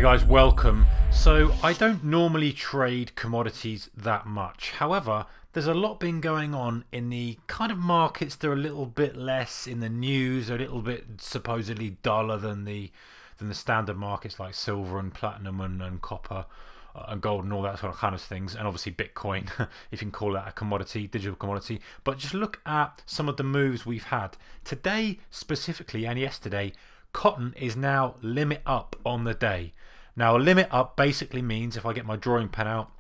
Guys, welcome. So I don't normally trade commodities that much. However, there's a lot been going on in the kind of markets that are a little bit less in the news, a little bit supposedly duller than the standard markets like silver and platinum and copper and gold and all that sort of kind of things, and obviously Bitcoin, if you can call that a commodity, digital commodity. But just look at some of the moves we've had today specifically, and yesterday. Cotton is now limit up on the day. Now a limit up basically means, if I get my drawing pen out,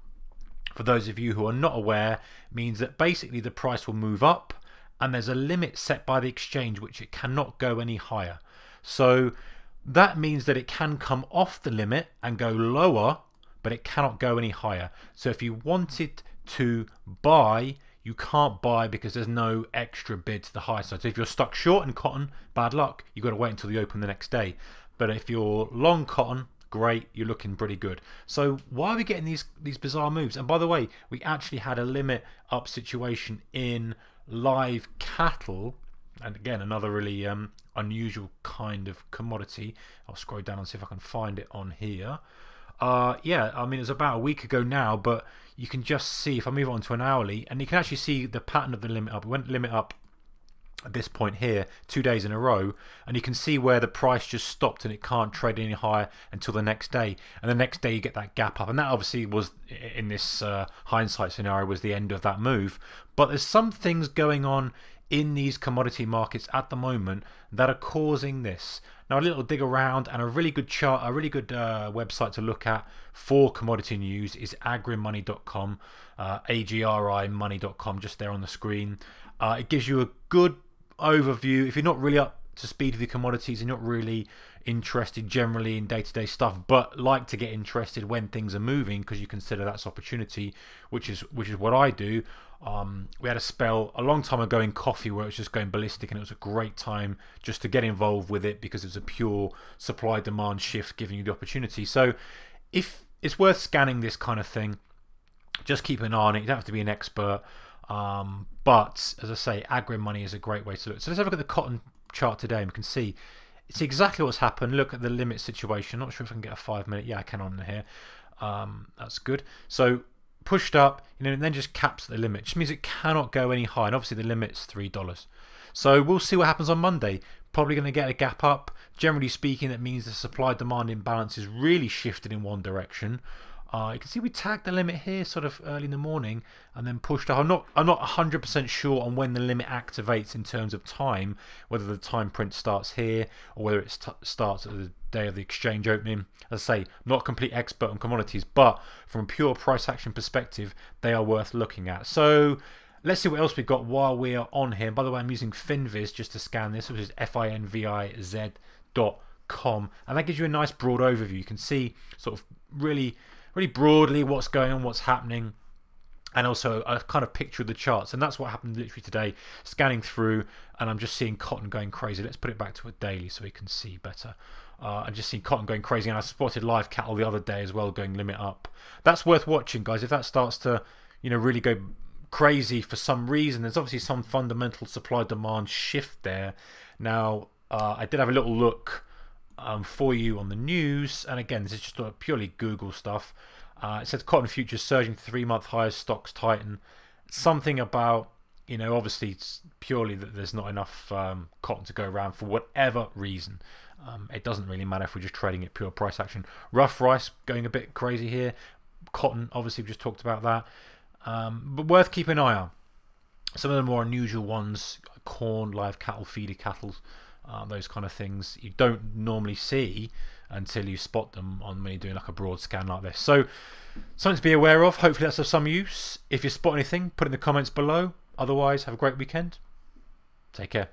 for those of you who are not aware, means that basically the price will move up and there's a limit set by the exchange which it cannot go any higher. So that means that it can come off the limit and go lower, but it cannot go any higher. So if you wanted to buy, you can't buy because there's no extra bid to the high side. So if you're stuck short in cotton, bad luck, you've got to wait until the open the next day. But if you're long cotton, great, you're looking pretty good. So why are we getting these bizarre moves? And by the way, we actually had a limit up situation in live cattle, and again another really unusual kind of commodity. I'll scroll down and see if I can find it on here. Yeah, I mean, it's about a week ago now, but you can just see, if I move on to an hourly, and you can actually see the pattern of the limit up. It went limit up at this point here 2 days in a row, and you can see where the price just stopped and it can't trade any higher until the next day. And the next day you get that gap up, and that obviously was, in this hindsight scenario, was the end of that move. But there's some things going on in these commodity markets at the moment that are causing this. Now a little dig around, and a really good chart, a really good website to look at for commodity news is agrimoney.com, agrimoney.com, just there on the screen. It gives you a good overview if you're not really up to speed with your commodities and not really interested generally in day-to-day stuff, but like to get interested when things are moving because you consider that's opportunity, which is what I do. We had a spell a long time ago in coffee where it was just going ballistic, and it was a great time just to get involved with it because it's a pure supply-demand shift giving you the opportunity. So if it's worth scanning this kind of thing, just keep an eye on it. You don't have to be an expert, but as I say, AgriMoney is a great way to look. So let's have a look at the cotton chart today, and we can see it's exactly what's happened. Look at the limit situation. Not sure if I can get a 5 minute. Yeah, I can on here. That's good. So pushed up, and then just caps the limit. Just means it cannot go any higher. And obviously the limit's $3. So we'll see what happens on Monday. Probably going to get a gap up. Generally speaking, that means the supply-demand imbalance is really shifted in one direction. You can see we tagged the limit here sort of early in the morning and then pushed up. I'm not 100% sure on when the limit activates in terms of time, whether the time print starts here or whether it starts at the day of the exchange opening. As I say, not a complete expert on commodities, but from a pure price action perspective, they are worth looking at. So let's see what else we've got while we are on here. By the way, I'm using Finviz just to scan this, which is finviz.com, and that gives you a nice broad overview. You can see sort of really broadly what's going on, what's happening, and also a kind of picture of the charts. And that's what happened literally today, scanning through, and I'm just seeing cotton going crazy. Let's put it back to a daily so we can see better. I just see cotton going crazy, and I spotted live cattle the other day as well going limit up. That's worth watching, guys. If that starts to really go crazy for some reason, there's obviously some fundamental supply demand shift there. Now I did have a little look for you on the news, and again, this is just purely Google stuff. It says cotton futures surging to 3-month highs, stocks tighten. Something about, obviously it's purely that there's not enough cotton to go around for whatever reason. It doesn't really matter if we're just trading it pure price action. Rough rice going a bit crazy here. Cotton, obviously we just talked about that, but worth keeping an eye on. Some of the more unusual ones, corn, live cattle, feeder cattle, those kind of things you don't normally see until you spot them on when you're doing like a broad scan like this. So something to be aware of. Hopefully that's of some use. If you spot anything, put it in the comments below. Otherwise, have a great weekend. Take care.